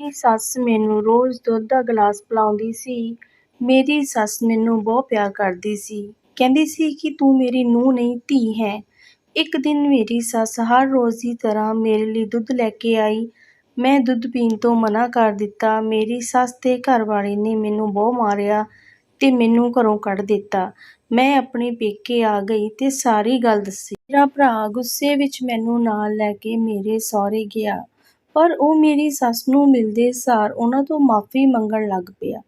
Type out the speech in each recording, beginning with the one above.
ਮੇਰੀ ਸੱਸ ਮੈਨੂੰ ਰੋਜ਼ ਦੁੱਧ ਦਾ ਗਲਾਸ ਪਿਲਾਉਂਦੀ ਸੀ। ਮੇਰੀ ਸੱਸ ਮੈਨੂੰ ਬਹੁਤ ਪਿਆਰ ਕਰਦੀ ਸੀ। ਕਹਿੰਦੀ ਸੀ ਕਿ ਤੂੰ ਮੇਰੀ ਨੂੰਹ ਨਹੀਂ, ਧੀ ਹੈ। ਇੱਕ ਦਿਨ ਮੇਰੀ ਸੱਸ ਹਰ ਰੋਜ਼ ਦੀ ਤਰ੍ਹਾਂ ਮੇਰੇ ਲਈ ਦੁੱਧ ਲੈ ਕੇ ਆਈ। ਮੈਂ ਦੁੱਧ ਪੀਣ ਤੋਂ ਮਨ੍ਹਾ ਕਰ ਦਿੱਤਾ। ਮੇਰੀ ਸੱਸ ਦੇ ਘਰਵਾਲੇ ਨੇ ਮੈਨੂੰ ਬਹੁਤ ਮਾਰਿਆ ਤੇ ਮੈਨੂੰ ਘਰੋਂ ਕੱਢ ਦਿੱਤਾ। ਮੈਂ ਆਪਣੇ ਪੇਕੇ ਆ ਗਈ ਤੇ ਸਾਰੀ ਗੱਲ ਦੱਸੀ। ਮੇਰਾ ਭਰਾ ਗੁੱਸੇ ਵਿੱਚ ਮੈਨੂੰ ਨਾਲ ਲੈ ਕੇ ਮੇਰੇ ਸਹੁਰੇ ਗਿਆ, ਪਰ ਉਹ ਮੇਰੀ ਸੱਸ ਨੂੰ ਮਿਲਦੇ ਸਾਰ ਉਹਨਾਂ ਤੋਂ ਮਾਫ਼ੀ ਮੰਗਣ ਲੱਗ ਪਿਆ।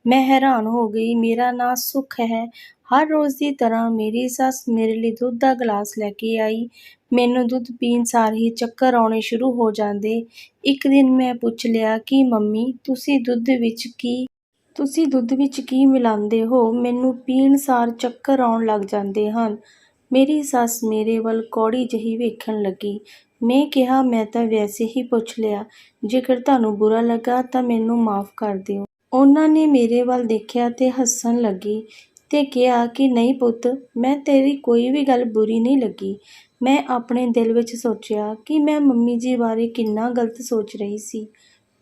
ਮੈਂ ਹੈਰਾਨ ਹੋ ਗਈ। ਮੇਰਾ ਨਾਂ ਸੁੱਖ ਹੈ। ਹਰ ਰੋਜ਼ ਦੀ ਤਰ੍ਹਾਂ ਮੇਰੀ ਸੱਸ ਮੇਰੇ ਲਈ ਦੁੱਧ ਦਾ ਗਲਾਸ ਲੈ ਕੇ ਆਈ। ਮੈਨੂੰ ਦੁੱਧ ਪੀਣ ਸਾਰ ਹੀ ਚੱਕਰ ਆਉਣੇ ਸ਼ੁਰੂ ਹੋ ਜਾਂਦੇ। ਇੱਕ ਦਿਨ ਮੈਂ ਪੁੱਛ ਲਿਆ ਕਿ ਮੰਮੀ, ਤੁਸੀਂ ਦੁੱਧ ਵਿੱਚ ਕੀ ਮਿਲਾਉਂਦੇ ਹੋ? ਮੈਨੂੰ ਪੀਣ ਸਾਰ ਚੱਕਰ ਆਉਣ ਲੱਗ ਜਾਂਦੇ ਹਨ। ਮੇਰੀ ਸੱਸ ਮੇਰੇ ਵੱਲ ਕੌੜੀ ਜਿਹੀ ਵੇਖਣ ਲੱਗੀ। ਮੈਂ ਕਿਹਾ, ਮੈਂ ਤਾਂ ਵੈਸੇ ਹੀ ਪੁੱਛ ਲਿਆ। ਜੇਕਰ ਤੁਹਾਨੂੰ ਬੁਰਾ ਲੱਗਾ ਤਾਂ ਮੈਨੂੰ ਮਾਫ਼ ਕਰ ਦਿਓ। ਉਹਨਾਂ ਨੇ ਮੇਰੇ ਵੱਲ ਦੇਖਿਆ ਤੇ ਹੱਸਣ ਲੱਗੀ ਤੇ ਕਿਹਾ ਕਿ ਨਹੀਂ ਪੁੱਤ, ਮੈਂ ਤੇਰੀ ਕੋਈ ਵੀ ਗੱਲ ਬੁਰੀ ਨਹੀਂ ਲੱਗੀ। ਮੈਂ ਆਪਣੇ ਦਿਲ ਵਿੱਚ ਸੋਚਿਆ ਕਿ ਮੈਂ ਮੰਮੀ ਜੀ ਬਾਰੇ ਕਿੰਨਾ ਗਲਤ ਸੋਚ ਰਹੀ ਸੀ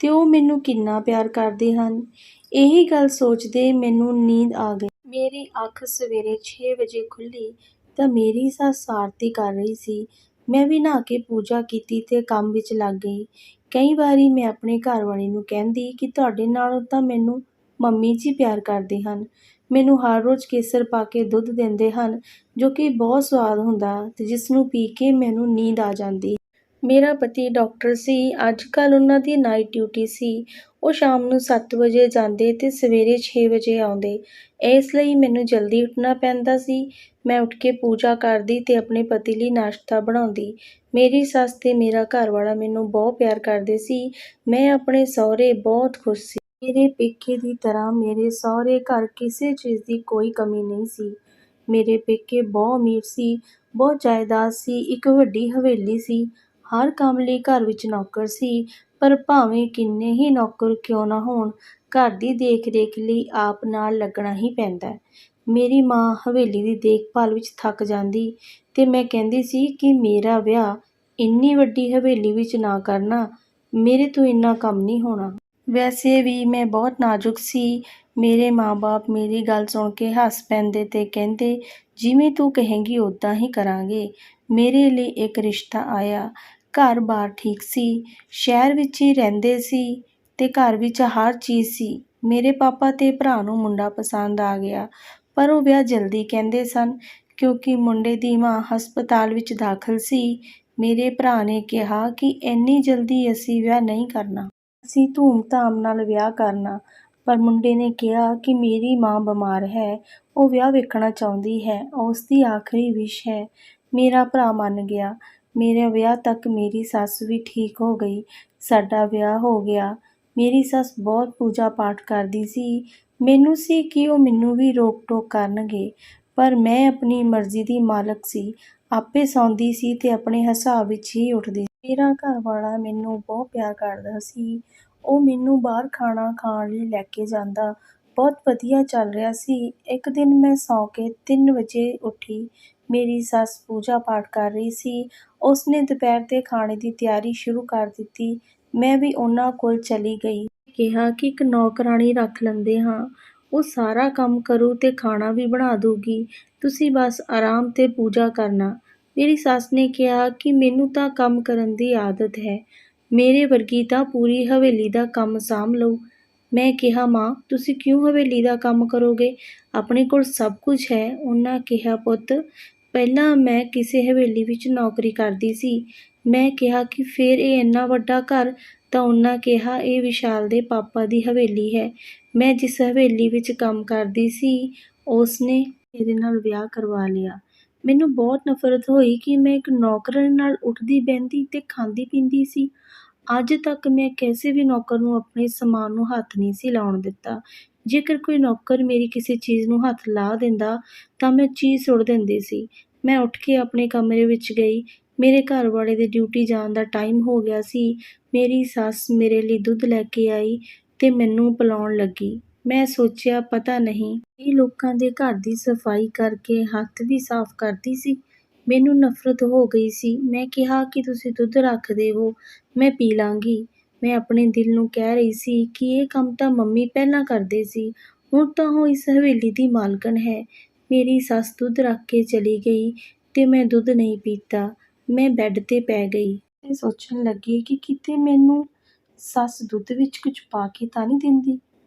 ਤੇ ਉਹ ਮੈਨੂੰ ਕਿੰਨਾ ਪਿਆਰ ਕਰਦੇ ਹਨ। ਇਹੀ ਗੱਲ ਸੋਚਦੇ ਮੈਨੂੰ ਨੀਂਦ ਆ ਗਈ। ਮੇਰੀ ਅੱਖ ਸਵੇਰੇ 6 ਵਜੇ ਖੁੱਲ੍ਹੀ ਤਾਂ ਮੇਰੀ ਸੱਸ ਆਰਤੀ ਕਰ ਰਹੀ ਸੀ। ਮੈਂ ਵੀ ਨਹਾ ਕੇ ਪੂਜਾ ਕੀਤੀ ਤੇ ਕੰਮ ਵਿੱਚ ਲੱਗ ਗਈ। ਕਈ ਵਾਰੀ ਮੈਂ ਆਪਣੇ ਘਰਵਾਲੇ ਨੂੰ ਕਹਿੰਦੀ ਕਿ ਤੁਹਾਡੇ ਨਾਲੋਂ ਤਾਂ ਮੈਨੂੰ ਮੰਮੀ ਜੀ ਪਿਆਰ ਕਰਦੇ ਹਨ। ਮੈਨੂੰ ਹਰ ਰੋਜ਼ ਕੇਸਰ ਪਾ ਕੇ ਦੁੱਧ ਦਿੰਦੇ ਹਨ, ਜੋ ਕਿ ਬਹੁਤ ਸਵਾਦ ਹੁੰਦਾ ਤੇ ਜਿਸ ਨੂੰ ਪੀ ਕੇ ਮੈਨੂੰ ਨੀਂਦ ਆ ਜਾਂਦੀ। ਮੇਰਾ ਪਤੀ ਡਾਕਟਰ ਸੀ। ਅੱਜ ਕੱਲ੍ਹ ਉਹਨਾਂ ਦੀ ਨਾਈਟ ਡਿਊਟੀ ਸੀ। ਉਹ ਸ਼ਾਮ ਨੂੰ 7 ਵਜੇ ਜਾਂਦੇ ਤੇ ਸਵੇਰੇ 6 ਵਜੇ ਆਉਂਦੇ। ਇਸ ਲਈ ਮੈਨੂੰ ਜਲਦੀ ਉੱਠਣਾ ਪੈਂਦਾ ਸੀ। ਮੈਂ ਉੱਠ ਕੇ ਪੂਜਾ ਕਰਦੀ ਤੇ ਆਪਣੇ ਪਤੀ ਲਈ ਨਾਸ਼ਤਾ ਬਣਾਉਂਦੀ। ਮੇਰੀ ਸੱਸ ਤੇ ਮੇਰਾ ਘਰਵਾਲਾ ਮੈਨੂੰ ਬਹੁਤ ਪਿਆਰ ਕਰਦੇ ਸੀ। ਮੈਂ ਆਪਣੇ ਸਹੁਰੇ ਬਹੁਤ ਖੁਸ਼ ਸੀ। ਮੇਰੇ ਪੇਕੇ ਦੀ ਤਰ੍ਹਾਂ ਮੇਰੇ ਸਹੁਰੇ ਘਰ ਕਿਸੇ ਚੀਜ਼ ਦੀ ਕੋਈ ਕਮੀ ਨਹੀਂ ਸੀ। ਮੇਰੇ ਪੇਕੇ ਬਹੁਤ ਅਮੀਰ ਸੀ। ਬਹੁਤ ਜਾਇਦਾਦ ਸੀ। ਇੱਕ ਵੱਡੀ ਹਵੇਲੀ ਸੀ। ਹਰ ਕੰਮ ਲਈ ਘਰ ਵਿੱਚ ਨੌਕਰ ਸੀ, ਪਰ ਭਾਵੇਂ ਕਿੰਨੇ ਹੀ ਨੌਕਰ ਕਿਉਂ ਨਾ ਹੋਣ, ਘਰ ਦੀ ਦੇਖ-ਰੇਖ ਲਈ ਆਪ ਨਾਲ ਲੱਗਣਾ ਹੀ ਪੈਂਦਾ। ਮੇਰੀ ਮਾਂ ਹਵੇਲੀ ਦੀ ਦੇਖਭਾਲ ਵਿੱਚ ਥੱਕ ਜਾਂਦੀ ਤੇ ਮੈਂ ਕਹਿੰਦੀ ਸੀ ਕਿ ਮੇਰਾ ਵਿਆਹ ਇੰਨੀ ਵੱਡੀ ਹਵੇਲੀ ਵਿੱਚ ਨਾ ਕਰਨਾ, ਮੇਰੇ ਤੋਂ ਇੰਨਾ ਕੰਮ ਨਹੀਂ ਹੋਣਾ। ਵੈਸੇ ਵੀ ਮੈਂ ਬਹੁਤ ਨਾਜ਼ੁਕ ਸੀ। ਮੇਰੇ ਮਾਂ-ਬਾਪ ਮੇਰੀ ਗੱਲ ਸੁਣ ਕੇ ਹੱਸ ਪੈਂਦੇ ਤੇ ਕਹਿੰਦੇ, ਜਿਵੇਂ ਤੂੰ ਕਹੇਂਗੀ ਓਦਾਂ ਹੀ ਕਰਾਂਗੇ। ਮੇਰੇ ਲਈ ਇੱਕ ਰਿਸ਼ਤਾ ਆਇਆ। ਘਰ-ਬਾਰ ਠੀਕ ਸੀ। ਸ਼ਹਿਰ ਵਿੱਚ ਹੀ ਰਹਿੰਦੇ ਸੀ ਤੇ ਘਰ ਵਿੱਚ ਹਰ ਚੀਜ਼ ਸੀ। ਮੇਰੇ ਪਾਪਾ ਤੇ ਭਰਾ ਨੂੰ ਮੁੰਡਾ ਪਸੰਦ ਆ ਗਿਆ, ਪਰ ਉਹ ਵਿਆਹ ਜਲਦੀ ਕਹਿੰਦੇ ਸਨ ਕਿਉਂਕਿ ਮੁੰਡੇ ਦੀ ਮਾਂ ਹਸਪਤਾਲ ਵਿੱਚ ਦਾਖਲ ਸੀ। ਮੇਰੇ ਭਰਾ ਨੇ ਕਿਹਾ ਕਿ ਇੰਨੀ ਜਲਦੀ ਅਸੀਂ ਵਿਆਹ ਨਹੀਂ ਕਰਨਾ। ਅਸੀਂ ਧੂਮ-ਧਾਮ ਨਾਲ ਵਿਆਹ ਕਰਨਾ। ਪਰ ਮੁੰਡੇ ਨੇ ਕਿਹਾ ਕਿ ਮੇਰੀ ਮਾਂ ਬਿਮਾਰ ਹੈ, ਉਹ ਵਿਆਹ ਵੇਖਣਾ ਚਾਹੁੰਦੀ ਹੈ, ਉਸ ਦੀ ਆਖਰੀ ਵਿਸ਼ ਹੈ। ਮੇਰਾ ਭਰਾ ਮੰਨ ਗਿਆ। ਮੇਰੇ ਵਿਆਹ ਤੱਕ ਮੇਰੀ ਸੱਸ ਵੀ ਠੀਕ ਹੋ ਗਈ। ਸਾਡਾ ਵਿਆਹ ਹੋ ਗਿਆ। ਮੇਰੀ ਸੱਸ ਬਹੁਤ ਪੂਜਾ-ਪਾਠ ਕਰਦੀ ਸੀ। ਮੈਨੂੰ ਸੀ ਕਿ ਉਹ ਮੈਨੂੰ ਵੀ ਰੋਕ-ਟੋਕ ਕਰਨਗੇ, ਪਰ ਮੈਂ ਆਪਣੀ ਮਰਜ਼ੀ ਦੀ ਮਾਲਕ ਸੀ। ਆਪੇ ਸੌਂਦੀ ਸੀ ਤੇ ਆਪਣੇ ਹਿਸਾਬ ਵਿੱਚ ਹੀ ਉੱਠਦੀ ਸੀ। ਮੇਰਾ ਘਰਵਾਲਾ ਮੈਨੂੰ ਬਹੁਤ ਪਿਆਰ ਕਰਦਾ ਸੀ। ਉਹ ਮੈਨੂੰ ਬਾਹਰ ਖਾਣਾ ਖਾਣ ਲਈ ਲੈ ਕੇ ਜਾਂਦਾ। ਬਹੁਤ ਵਧੀਆ ਚੱਲ ਰਿਹਾ ਸੀ। ਇੱਕ ਦਿਨ ਮੈਂ ਸੌਂ ਕੇ 3 ਵਜੇ ਉੱਠੀ। ਮੇਰੀ ਸੱਸ ਪੂਜਾ-ਪਾਠ ਕਰ ਰਹੀ ਸੀ। ਉਸਨੇ ਦੁਪਹਿਰ ਦੇ ਖਾਣੇ ਦੀ ਤਿਆਰੀ ਸ਼ੁਰੂ ਕਰ ਦਿੱਤੀ। ਮੈਂ ਵੀ ਉਹਨਾਂ ਕੋਲ ਚਲੀ ਗਈ। ਕਿਹਾ ਕਿ ਇੱਕ ਨੌਕਰਾਣੀ ਰੱਖ ਲੈਂਦੇ ਹਾਂ, ਉਹ ਸਾਰਾ ਕੰਮ ਕਰੂ ਤੇ ਖਾਣਾ ਵੀ ਬਣਾ ਦੂਗੀ। ਤੁਸੀਂ ਬਸ ਆਰਾਮ ਤੇ ਪੂਜਾ ਕਰਨਾ। ਮੇਰੀ ਸੱਸ ਨੇ ਕਿਹਾ ਕਿ ਮੈਨੂੰ ਤਾਂ ਕੰਮ ਕਰਨ ਦੀ ਆਦਤ ਹੈ, ਮੇਰੇ ਵਰਗੀ ਤਾਂ ਪੂਰੀ ਹਵੇਲੀ ਦਾ ਕੰਮ ਸਾਂਭ ਲਊ। ਮੈਂ ਕਿਹਾ, ਮਾਂ, ਤੁਸੀਂ ਕਿਉਂ ਹਵੇਲੀ ਦਾ ਕੰਮ ਕਰੋਗੇ? ਆਪਣੇ ਕੋਲ ਸਭ ਕੁਝ ਹੈ। ਉਹਨਾਂ ਕਿਹਾ, ਪੁੱਤ, ਪਹਿਲਾਂ ਮੈਂ ਕਿਸੇ ਹਵੇਲੀ ਵਿੱਚ ਨੌਕਰੀ ਕਰਦੀ ਸੀ। ਮੈਂ ਕਿਹਾ ਕਿ ਫਿਰ ਇਹ ਇੰਨਾ ਵੱਡਾ ਘਰ? ਤਾਂ ਉਹਨਾਂ ਕਿਹਾ, ਇਹ ਵਿਸ਼ਾਲ ਦੇ ਪਾਪਾ ਦੀ ਹਵੇਲੀ ਹੈ। ਮੈਂ ਜਿਸ ਹਵੇਲੀ ਵਿੱਚ ਕੰਮ ਕਰਦੀ ਸੀ, ਉਸਨੇ ਮੇਰੇ ਨਾਲ ਵਿਆਹ ਕਰਵਾ ਲਿਆ। ਮੈਨੂੰ ਬਹੁਤ ਨਫ਼ਰਤ ਹੋਈ ਕਿ ਮੈਂ ਇੱਕ ਨੌਕਰਾਣੀ ਨਾਲ ਉੱਠਦੀ ਬਹਿੰਦੀ ਤੇ ਖਾਂਦੀ ਪੀਂਦੀ ਸੀ। ਅੱਜ ਤੱਕ ਮੈਂ ਕਿਸੇ ਵੀ ਨੌਕਰ ਨੂੰ ਆਪਣੇ ਸਮਾਨ ਨੂੰ ਹੱਥ ਨਹੀਂ ਸੀ ਲਾਉਣ ਦਿੱਤਾ। ਜੇਕਰ ਕੋਈ ਨੌਕਰ ਮੇਰੀ ਕਿਸੇ ਚੀਜ਼ ਨੂੰ ਹੱਥ ਲਾ ਦਿੰਦਾ ਤਾਂ ਮੈਂ ਚੀਜ਼ ਸੁੱਟ ਦਿੰਦੀ ਸੀ। ਮੈਂ ਉੱਠ ਕੇ ਆਪਣੇ ਕਮਰੇ ਵਿੱਚ ਗਈ। ਮੇਰੇ ਘਰਵਾਲੇ ਦੇ ਡਿਊਟੀ ਜਾਣ ਦਾ ਟਾਈਮ ਹੋ ਗਿਆ ਸੀ। ਮੇਰੀ ਸੱਸ ਮੇਰੇ ਲਈ ਦੁੱਧ ਲੈ ਕੇ ਆਈ ਤੇ ਮੈਨੂੰ ਪਿਲਾਉਣ ਲੱਗੀ। ਮੈਂ ਸੋਚਿਆ, ਪਤਾ ਨਹੀਂ ਇਹ ਲੋਕਾਂ ਦੇ ਘਰ ਦੀ ਸਫਾਈ ਕਰਕੇ ਹੱਥ ਵੀ ਸਾਫ਼ ਕਰਦੀ ਸੀ। ਮੈਨੂੰ ਨਫ਼ਰਤ ਹੋ ਗਈ ਸੀ। ਮੈਂ ਕਿਹਾ ਕਿ ਤੁਸੀਂ ਦੁੱਧ ਰੱਖਦੇ ਹੋ, ਮੈਂ ਪੀ ਲਾਂਗੀ। ਮੈਂ ਆਪਣੇ ਦਿਲ ਨੂੰ ਕਹਿ ਰਹੀ ਸੀ ਕਿ ਇਹ ਕੰਮ ਤਾਂ ਮੰਮੀ ਪਹਿਲਾਂ ਕਰਦੇ ਸੀ, ਹੁਣ ਤਾਂ ਉਹ ਇਸ ਹਵੇਲੀ ਦੀ ਮਾਲਕਣ ਹੈ। ਮੇਰੀ ਸੱਸ ਦੁੱਧ ਰੱਖ ਕੇ ਚਲੀ ਗਈ ਤੇ ਮੈਂ ਦੁੱਧ ਨਹੀਂ ਪੀਤਾ। ਮੈਂ ਬੈੱਡ 'ਤੇ ਪੈ ਗਈ ਤੇ ਸੋਚਣ ਲੱਗੀ ਕਿ ਕਿਤੇ ਮੈਨੂੰ ਸੱਸ ਦੁੱਧ ਵਿੱਚ ਕੁਝ ਪਾ ਕੇ ਤਾਂ ਨਹੀਂ ਦਿੰਦੀ।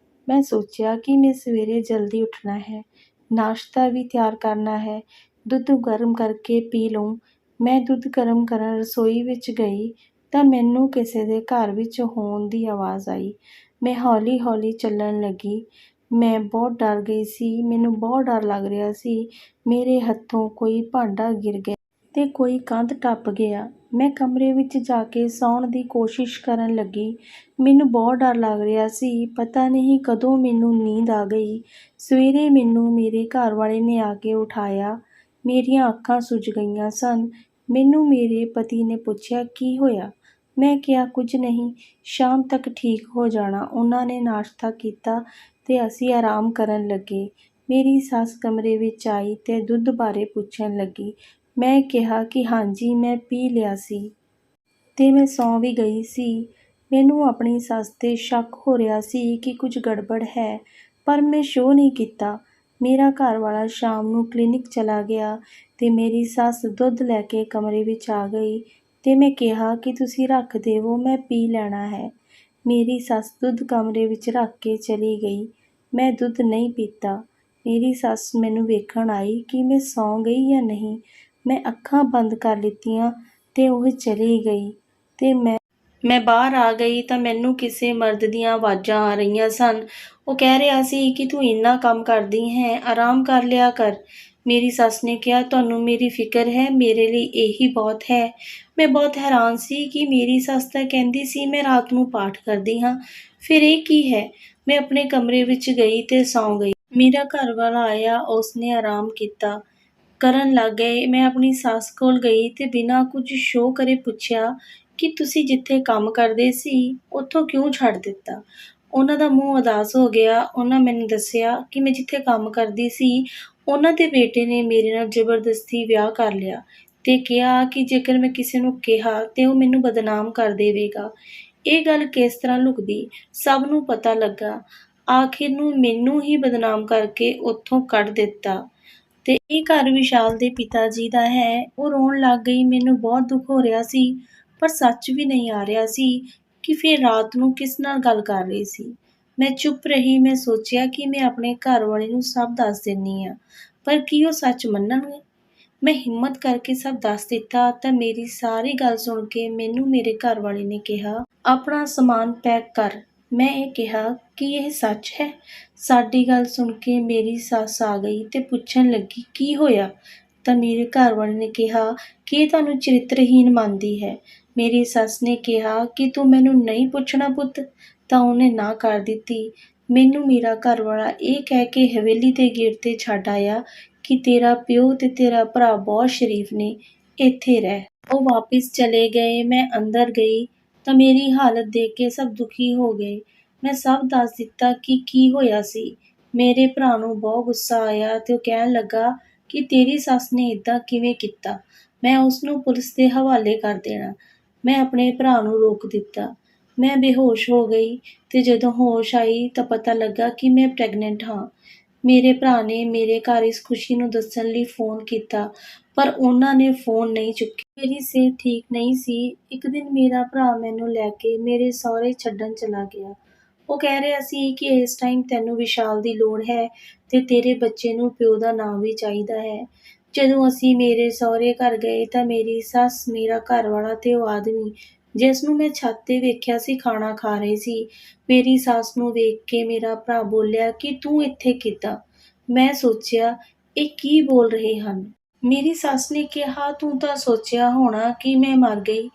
ਮੈਂ ਸੋਚਿਆ ਕਿ ਮੈਂ ਸਵੇਰੇ ਜਲਦੀ ਉੱਠਣਾ ਹੈ, ਨਾਸ਼ਤਾ ਵੀ ਤਿਆਰ ਕਰਨਾ ਹੈ, ਦੁੱਧ ਗਰਮ ਕਰਕੇ ਪੀ ਲਊਂ। ਮੈਂ ਦੁੱਧ ਗਰਮ ਕਰਨ ਰਸੋਈ ਵਿੱਚ ਗਈ ਤਾਂ ਮੈਨੂੰ ਕਿਸੇ ਦੇ ਘਰ ਵਿੱਚ ਹੋਣ ਦੀ ਆਵਾਜ਼ ਆਈ। ਮੈਂ ਹੌਲੀ-ਹੌਲੀ ਚੱਲਣ ਲੱਗੀ। ਮੈਂ ਬਹੁਤ ਡਰ ਗਈ ਸੀ, ਮੈਨੂੰ ਬਹੁਤ ਡਰ ਲੱਗ ਰਿਹਾ ਸੀ। ਮੇਰੇ ਹੱਥੋਂ ਕੋਈ ਭਾਂਡਾ ਗਿਰ ਗਿਆ ਤੇ ਕੋਈ ਕੰਧ ਟੱਪ ਗਿਆ। ਮੈਂ ਕਮਰੇ ਵਿੱਚ ਜਾ ਕੇ ਸੌਣ ਦੀ ਕੋਸ਼ਿਸ਼ ਕਰਨ ਲੱਗੀ। ਮੈਨੂੰ ਬਹੁਤ ਡਰ ਲੱਗ ਰਿਹਾ ਸੀ। ਪਤਾ ਨਹੀਂ ਕਦੋਂ ਮੈਨੂੰ ਨੀਂਦ ਆ ਗਈ। ਸਵੇਰੇ ਮੈਨੂੰ ਮੇਰੇ ਘਰਵਾਲੇ ਨੇ ਆ ਕੇ ਉਠਾਇਆ। ਮੇਰੀਆਂ ਅੱਖਾਂ ਸੁੱਜ ਗਈਆਂ ਸਨ। ਮੈਨੂੰ ਮੇਰੇ ਪਤੀ ਨੇ ਪੁੱਛਿਆ, ਕੀ ਹੋਇਆ? ਮੈਂ ਕਿਹਾ, ਕੁਝ ਨਹੀਂ, ਸ਼ਾਮ ਤੱਕ ਠੀਕ ਹੋ ਜਾਣਾ। ਉਹਨਾਂ ਨੇ ਨਾਸ਼ਤਾ ਕੀਤਾ ਤੇ ਅਸੀਂ ਆਰਾਮ ਕਰਨ ਲੱਗੇ। ਮੇਰੀ ਸੱਸ ਕਮਰੇ ਵਿੱਚ ਆਈ ਤੇ ਦੁੱਧ ਬਾਰੇ ਪੁੱਛਣ ਲੱਗੀ। ਮੈਂ ਕਿਹਾ ਕਿ ਹਾਂਜੀ, ਮੈਂ ਪੀ ਲਿਆ ਸੀ ਤੇ ਮੈਂ ਸੌਂ ਵੀ ਗਈ ਸੀ। ਮੈਨੂੰ ਆਪਣੀ ਸੱਸ 'ਤੇ ਸ਼ੱਕ ਹੋ ਰਿਹਾ ਸੀ ਕਿ ਕੁਝ ਗੜਬੜ ਹੈ, ਪਰ ਮੈਂ ਸ਼ੋਅ ਨਹੀਂ ਕੀਤਾ। ਮੇਰਾ ਘਰਵਾਲਾ ਸ਼ਾਮ ਨੂੰ ਕਲੀਨਿਕ ਚਲਾ ਗਿਆ ਤੇ ਮੇਰੀ ਸੱਸ ਦੁੱਧ ਲੈ ਕੇ ਕਮਰੇ ਵਿੱਚ ਆ ਗਈ ਤੇ ਮੈਂ ਕਿਹਾ ਕਿ ਤੁਸੀਂ ਰੱਖ ਦੇਵੋ, ਮੈਂ ਪੀ ਲੈਣਾ ਹੈ। ਮੇਰੀ ਸੱਸ ਦੁੱਧ ਕਮਰੇ ਵਿੱਚ ਰੱਖ ਕੇ ਚਲੀ ਗਈ। ਮੈਂ ਦੁੱਧ ਨਹੀਂ ਪੀਤਾ। ਮੇਰੀ ਸੱਸ ਮੈਨੂੰ ਵੇਖਣ ਆਈ ਕਿ ਮੈਂ ਸੌਂ ਗਈ ਜਾਂ ਨਹੀਂ। ਮੈਂ ਅੱਖਾਂ ਬੰਦ ਕਰ ਲਿੱਤੀਆਂ ਤੇ ਉਹ ਚਲੀ ਗਈ ਤੇ ਮੈਂ ਬਾਹਰ ਆ ਗਈ ਤਾਂ ਮੈਨੂੰ ਕਿਸੇ ਮਰਦ ਦੀਆਂ ਆਵਾਜ਼ਾਂ ਆ ਰਹੀਆਂ ਸਨ। ਉਹ ਕਹਿ ਰਿਹਾ ਸੀ ਕਿ ਤੂੰ ਇੰਨਾ ਕੰਮ ਕਰਦੀ ਹੈ, ਆਰਾਮ ਕਰ ਲਿਆ ਕਰ। ਮੇਰੀ ਸੱਸ ਨੇ ਕਿਹਾ, ਤੁਹਾਨੂੰ ਮੇਰੀ ਫਿਕਰ ਹੈ, ਮੇਰੇ ਲਈ ਇਹੀ ਬਹੁਤ ਹੈ। ਮੈਂ ਬਹੁਤ ਹੈਰਾਨ ਸੀ ਕਿ ਮੇਰੀ ਸੱਸ ਤਾਂ ਕਹਿੰਦੀ ਸੀ ਮੈਂ ਰਾਤ ਨੂੰ ਪਾਠ ਕਰਦੀ ਹਾਂ, ਫਿਰ ਇਹ ਕੀ ਹੈ? ਮੈਂ ਆਪਣੇ ਕਮਰੇ ਵਿੱਚ ਗਈ ਤੇ ਸੌਂ ਗਈ। ਮੇਰਾ ਘਰਵਾਲਾ ਆਇਆ, ਉਸਨੇ ਆਰਾਮ ਕਰਨ ਲੱਗ ਗਏ। ਮੈਂ ਆਪਣੀ ਸੱਸ ਕੋਲ ਗਈ ਤੇ ਬਿਨਾਂ ਕੁਝ ਸ਼ੋਅ ਕਰੇ ਪੁੱਛਿਆ ਕਿ ਤੁਸੀਂ ਜਿੱਥੇ ਕੰਮ ਕਰਦੇ ਸੀ, ਉੱਥੋਂ ਕਿਉਂ ਛੱਡ ਦਿੱਤਾ? ਉਹਨਾਂ ਦਾ ਮੂੰਹ ਉਦਾਸ ਹੋ ਗਿਆ। ਉਹਨਾਂ ਮੈਨੂੰ ਦੱਸਿਆ ਕਿ ਮੈਂ ਜਿੱਥੇ ਕੰਮ ਕਰਦੀ ਸੀ, ਉਹਨਾਂ ਦੇ ਬੇਟੇ ਨੇ ਮੇਰੇ ਨਾਲ ਜ਼ਬਰਦਸਤੀ ਵਿਆਹ ਕਰ ਲਿਆ ਤੇ ਕਿਹਾ ਕਿ ਜੇਕਰ ਮੈਂ ਕਿਸੇ ਨੂੰ ਕਿਹਾ ਤੇ ਉਹ ਮੈਨੂੰ ਬਦਨਾਮ ਕਰ ਦੇਵੇਗਾ। ਇਹ ਗੱਲ ਕਿਸ ਤਰ੍ਹਾਂ ਲੁਕਦੀ? ਸਭ ਨੂੰ ਪਤਾ ਲੱਗਾ। ਆਖਿਰ ਨੂੰ ਮੈਨੂੰ ਹੀ ਬਦਨਾਮ ਕਰਕੇ ਉੱਥੋਂ ਕੱਢ ਦਿੱਤਾ ਤੇ ਇਹ ਘਰ ਵਿਸ਼ਾਲ ਦੇ ਪਿਤਾ ਜੀ ਦਾ ਹੈ। ਉਹ ਰੋਣ ਲੱਗ ਗਈ। ਮੈਨੂੰ ਬਹੁਤ ਦੁੱਖ ਹੋ ਰਿਹਾ ਸੀ, ਪਰ ਸੱਚ ਵੀ ਨਹੀਂ ਆ ਰਿਹਾ ਸੀ ਕਿ ਫਿਰ ਰਾਤ ਨੂੰ ਕਿਸ ਨਾਲ ਗੱਲ ਕਰ ਰਹੀ ਸੀ। ਮੈਂ ਚੁੱਪ ਰਹੀ। ਮੈਂ ਸੋਚਿਆ ਕਿ ਮੈਂ ਆਪਣੇ ਘਰਵਾਲੇ ਨੂੰ ਸਭ ਦੱਸ ਦਿੰਦੀ ਹਾਂ, ਪਰ ਕੀ ਉਹ ਸੱਚ ਮੰਨਣਗੇ? ਮੈਂ ਹਿੰਮਤ ਕਰਕੇ ਸਭ ਦੱਸ ਦਿੱਤਾ ਤਾਂ ਮੇਰੀ ਸਾਰੀ ਗੱਲ ਸੁਣ ਕੇ ਮੈਨੂੰ ਮੇਰੇ ਘਰਵਾਲੇ ਨੇ ਕਿਹਾ, ਆਪਣਾ ਸਮਾਨ ਪੈਕ ਕਰ। ਮੈਂ ਇਹ ਕਿਹਾ ਕਿ ਇਹ ਸੱਚ ਹੈ? ਸਾਡੀ ਗੱਲ ਸੁਣ ਕੇ ਮੇਰੀ ਸੱਸ ਆ ਗਈ ਤੇ ਪੁੱਛਣ ਲੱਗੀ, ਕੀ ਹੋਇਆ? ਤਾਂ ਮੇਰੇ ਘਰਵਾਲੇ ਨੇ ਕਿਹਾ ਕਿ ਇਹ ਤੁਹਾਨੂੰ ਚਰਿੱਤਰਹੀਣ ਮੰਨਦੀ ਹੈ। ਮੇਰੀ ਸੱਸ ਨੇ ਕਿਹਾ ਕਿ ਤੂੰ ਮੈਨੂੰ ਨਹੀਂ ਪੁੱਛਣਾ ਪੁੱਤ, ਤਾਂ ਉਹਨੇ ਨਾ ਕਰ ਦਿੱਤੀ। ਮੈਨੂੰ ਮੇਰਾ ਘਰਵਾਲਾ ਇਹ ਕਹਿ ਕੇ ਹਵੇਲੀ ਦੇ ਗੇਟ 'ਤੇ ਛੱਡ ਆਇਆ ਕਿ ਤੇਰਾ ਪਿਓ ਤੇ ਤੇਰਾ ਭਰਾ ਬਹੁਤ ਸ਼ਰੀਫ ਨੇ, ਇੱਥੇ ਰਹਿ। ਉਹ ਵਾਪਿਸ ਚਲੇ ਗਏ। ਮੈਂ ਅੰਦਰ ਗਈ ਤਾਂ ਮੇਰੀ ਹਾਲਤ ਦੇਖ ਕੇ ਸਭ ਦੁਖੀ ਹੋ ਗਏ। ਮੈਂ ਸਭ ਦੱਸ ਦਿੱਤਾ ਕਿ ਕੀ ਹੋਇਆ ਸੀ। ਮੇਰੇ ਭਰਾ ਨੂੰ ਬਹੁਤ ਗੁੱਸਾ ਆਇਆ ਤੇ ਉਹ ਕਹਿਣ ਲੱਗਾ ਕਿ ਤੇਰੀ ਸੱਸ ਨੇ ਇੱਦਾਂ ਕਿਵੇਂ ਕੀਤਾ, ਮੈਂ ਉਸ ਨੂੰ ਪੁਲਿਸ ਦੇ ਹਵਾਲੇ ਕਰ ਦੇਣਾ। ਮੈਂ ਆਪਣੇ ਭਰਾ ਨੂੰ ਰੋਕ ਦਿੱਤਾ। ਮੈਂ ਬੇਹੋਸ਼ ਹੋ ਗਈ ਤੇ ਜਦੋਂ ਹੋਸ਼ ਆਈ ਤਾਂ ਪਤਾ ਲੱਗਾ ਕਿ ਮੈਂ ਪ੍ਰੈਗਨੈਂਟ ਹਾਂ। ਮੇਰੇ ਭਰਾ ਨੇ ਮੇਰੇ ਘਰ ਇਸ ਖੁਸ਼ੀ ਨੂੰ ਦੱਸਣ ਲਈ ਫੋਨ ਕੀਤਾ, ਪਰ ਉਹਨਾਂ ਨੇ ਫੋਨ ਨਹੀਂ ਚੁੱਕਿਆ। ਮੇਰੀ ਸਿਹਤ ਠੀਕ ਨਹੀਂ ਸੀ। ਇੱਕ ਦਿਨ ਮੇਰਾ ਭਰਾ ਮੈਨੂੰ ਲੈ ਕੇ ਮੇਰੇ ਸਹੁਰੇ ਛੱਡਣ ਚਲਾ ਗਿਆ। ਉਹ ਕਹਿ ਰਿਹਾ ਸੀ ਕਿ ਇਸ ਟਾਈਮ ਤੈਨੂੰ ਵਿਸ਼ਾਲ ਦੀ ਲੋੜ ਹੈ ਤੇ ਤੇਰੇ ਬੱਚੇ ਨੂੰ ਪਿਓ ਦਾ ਨਾਮ ਵੀ ਚਾਹੀਦਾ ਹੈ। ਜਦੋਂ ਅਸੀਂ ਮੇਰੇ ਸਹੁਰੇ ਘਰ ਗਏ ਤਾਂ ਮੇਰੀ ਸੱਸ, ਮੇਰਾ ਘਰਵਾਲਾ ਤੇ ਉਹ ਆਦਮੀ ਜਿਸ ਨੂੰ ਮੈਂ ਛੱਤ 'ਤੇ ਵੇਖਿਆ ਸੀ, ਖਾਣਾ ਖਾ ਰਹੇ ਸੀ। ਮੇਰੀ ਸੱਸ ਨੂੰ ਵੇਖ ਕੇ ਮੇਰਾ ਭਰਾ ਬੋਲਿਆ ਕਿ ਤੂੰ ਇੱਥੇ ਕਿੱਦਾਂ? ਮੈਂ ਸੋਚਿਆ ਇਹ ਕੀ ਬੋਲ ਰਹੇ ਹਨ। ਮੇਰੀ ਸੱਸ ਨੇ ਕਿਹਾ, ਤੂੰ ਤਾਂ ਸੋਚਿਆ ਹੋਣਾ ਕਿ ਮੈਂ ਮਰ ਗਈ।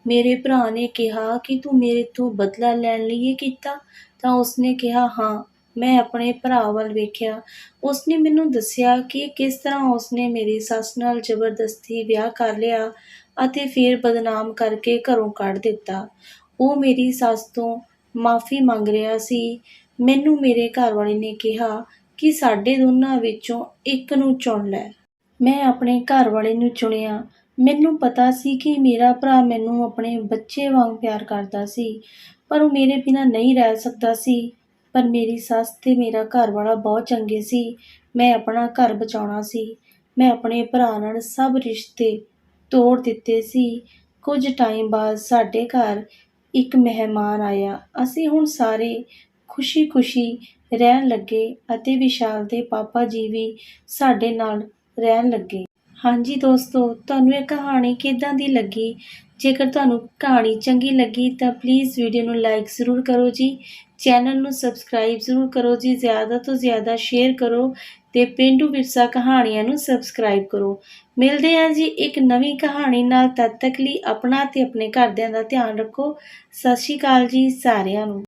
ਮੇਰੇ ਭਰਾ ਨੇ ਕਿਹਾ ਕਿ ਤੂੰ ਮੇਰੇ ਤੋਂ ਬਦਲਾ ਲੈਣ ਲਈ ਇਹ ਕੀਤਾ? ਤਾਂ ਉਸਨੇ ਕਿਹਾ, ਹਾਂ। ਮੈਂ ਆਪਣੇ ਭਰਾ ਵੱਲ ਵੇਖਿਆ। ਉਸਨੇ ਮੈਨੂੰ ਦੱਸਿਆ ਕਿ ਕਿਸ ਤਰ੍ਹਾਂ ਉਸਨੇ ਮੇਰੀ ਸੱਸ ਨਾਲ ਜ਼ਬਰਦਸਤੀ ਵਿਆਹ ਕਰ ਲਿਆ ਅਤੇ ਫਿਰ ਬਦਨਾਮ ਕਰਕੇ ਘਰੋਂ ਕੱਢ ਦਿੱਤਾ। ਉਹ ਮੇਰੀ ਸੱਸ ਤੋਂ ਮਾਫ਼ੀ ਮੰਗ ਰਿਹਾ ਸੀ। ਮੈਨੂੰ ਮੇਰੇ ਘਰਵਾਲੇ ਨੇ ਕਿਹਾ ਕਿ ਸਾਡੇ ਦੋਨਾਂ ਵਿੱਚੋਂ ਇੱਕ ਨੂੰ ਚੁਣ ਲੈ। ਮੈਂ ਆਪਣੇ ਘਰਵਾਲੇ ਨੂੰ ਚੁਣਿਆ। ਮੈਨੂੰ ਪਤਾ ਸੀ ਕਿ ਮੇਰਾ ਭਰਾ ਮੈਨੂੰ ਆਪਣੇ ਬੱਚੇ ਵਾਂਗ ਪਿਆਰ ਕਰਦਾ ਸੀ, ਪਰ ਉਹ ਮੇਰੇ ਬਿਨਾਂ ਨਹੀਂ ਰਹਿ ਸਕਦਾ ਸੀ। ਪਰ ਮੇਰੀ ਸੱਸ ਤੇ ਮੇਰਾ ਘਰਵਾਲਾ ਬਹੁਤ ਚੰਗੇ ਸੀ। ਮੈਂ ਆਪਣਾ ਘਰ ਬਚਾਉਣਾ ਸੀ। ਮੈਂ ਆਪਣੇ ਭਰਾ ਨਾਲ ਸਭ ਰਿਸ਼ਤੇ ਤੋੜ ਦਿੱਤੇ ਸੀ। ਕੁਝ ਟਾਈਮ ਬਾਅਦ ਸਾਡੇ ਘਰ ਇੱਕ ਮਹਿਮਾਨ ਆਇਆ। ਅਸੀਂ ਹੁਣ ਸਾਰੇ ਖੁਸ਼ੀ-ਖੁਸ਼ੀ ਰਹਿਣ ਲੱਗੇ ਅਤੇ ਵਿਸ਼ਾਲ ਦੇ ਪਾਪਾ ਜੀ ਵੀ ਸਾਡੇ ਨਾਲ ਰਹਿਣ ਲੱਗੇ। ਹਾਂਜੀ ਦੋਸਤੋ, ਤੁਹਾਨੂੰ ਇਹ ਕਹਾਣੀ ਕਿੱਦਾਂ ਦੀ ਲੱਗੀ? ਜੇਕਰ ਤੁਹਾਨੂੰ ਕਹਾਣੀ ਚੰਗੀ ਲੱਗੀ ਤਾਂ ਪਲੀਜ਼ ਵੀਡੀਓ ਨੂੰ ਲਾਈਕ ਜ਼ਰੂਰ ਕਰੋ ਜੀ। ਚੈਨਲ ਨੂੰ ਸਬਸਕ੍ਰਾਈਬ ਜ਼ਰੂਰ ਕਰੋ ਜੀ। ਜ਼ਿਆਦਾ ਤੋਂ ਜ਼ਿਆਦਾ ਸ਼ੇਅਰ ਕਰੋ ਤੇ ਪੇਂਡੂ ਵਿਰਸਾ ਕਹਾਣੀਆਂ ਨੂੰ ਸਬਸਕ੍ਰਾਈਬ ਕਰੋ। ਮਿਲਦੇ ਹਾਂ ਜੀ ਇੱਕ ਨਵੀਂ ਕਹਾਣੀ ਨਾਲ। ਤਦ ਤੱਕ ਲਈ ਆਪਣਾ ਤੇ ਆਪਣੇ ਘਰਦਿਆਂ ਦਾ ਧਿਆਨ ਰੱਖੋ। ਸਤਿ ਸ਼੍ਰੀ ਅਕਾਲ ਜੀ ਸਾਰਿਆਂ ਨੂੰ।